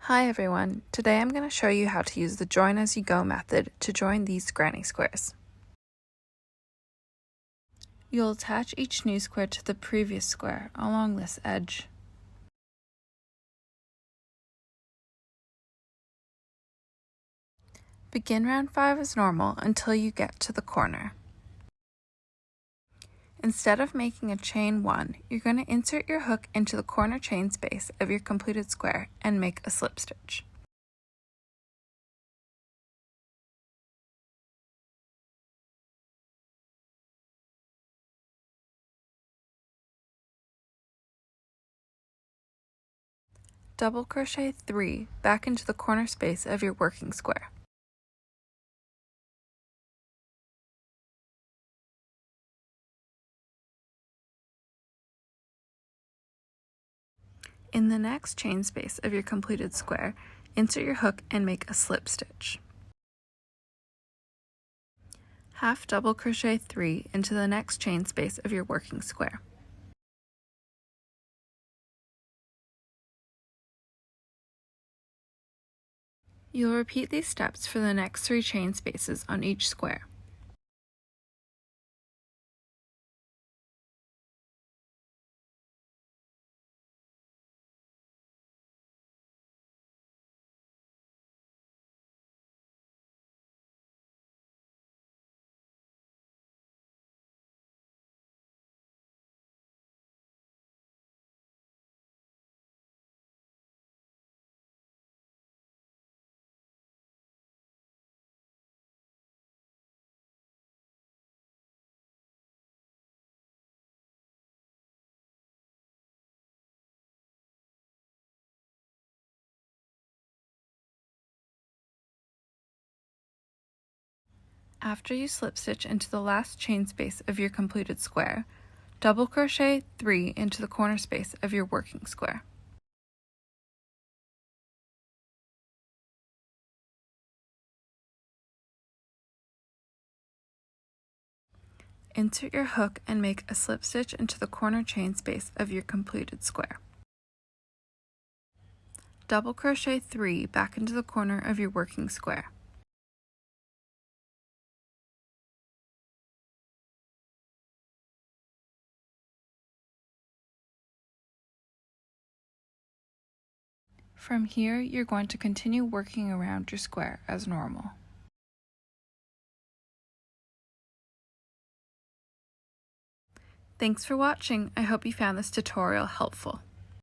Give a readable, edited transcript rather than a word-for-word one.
Hi everyone, today I'm going to show you how to use the join as you go method to join these granny squares. You'll attach each new square to the previous square along this edge. Begin round 5 as normal until you get to the corner. Instead of making a chain 1, you're going to insert your hook into the corner chain space of your completed square and make a slip stitch. Double crochet 3 back into the corner space of your working square. In the next chain space of your completed square, insert your hook and make a slip stitch. Half double crochet 3 into the next chain space of your working square. You'll repeat these steps for the next 3 chain spaces on each square. After you slip stitch into the last chain space of your completed square, double crochet 3 into the corner space of your working square. Insert your hook and make a slip stitch into the corner chain space of your completed square. Double crochet 3 back into the corner of your working square. From here, you're going to continue working around your square as normal. Thanks for watching. I hope you found this tutorial helpful.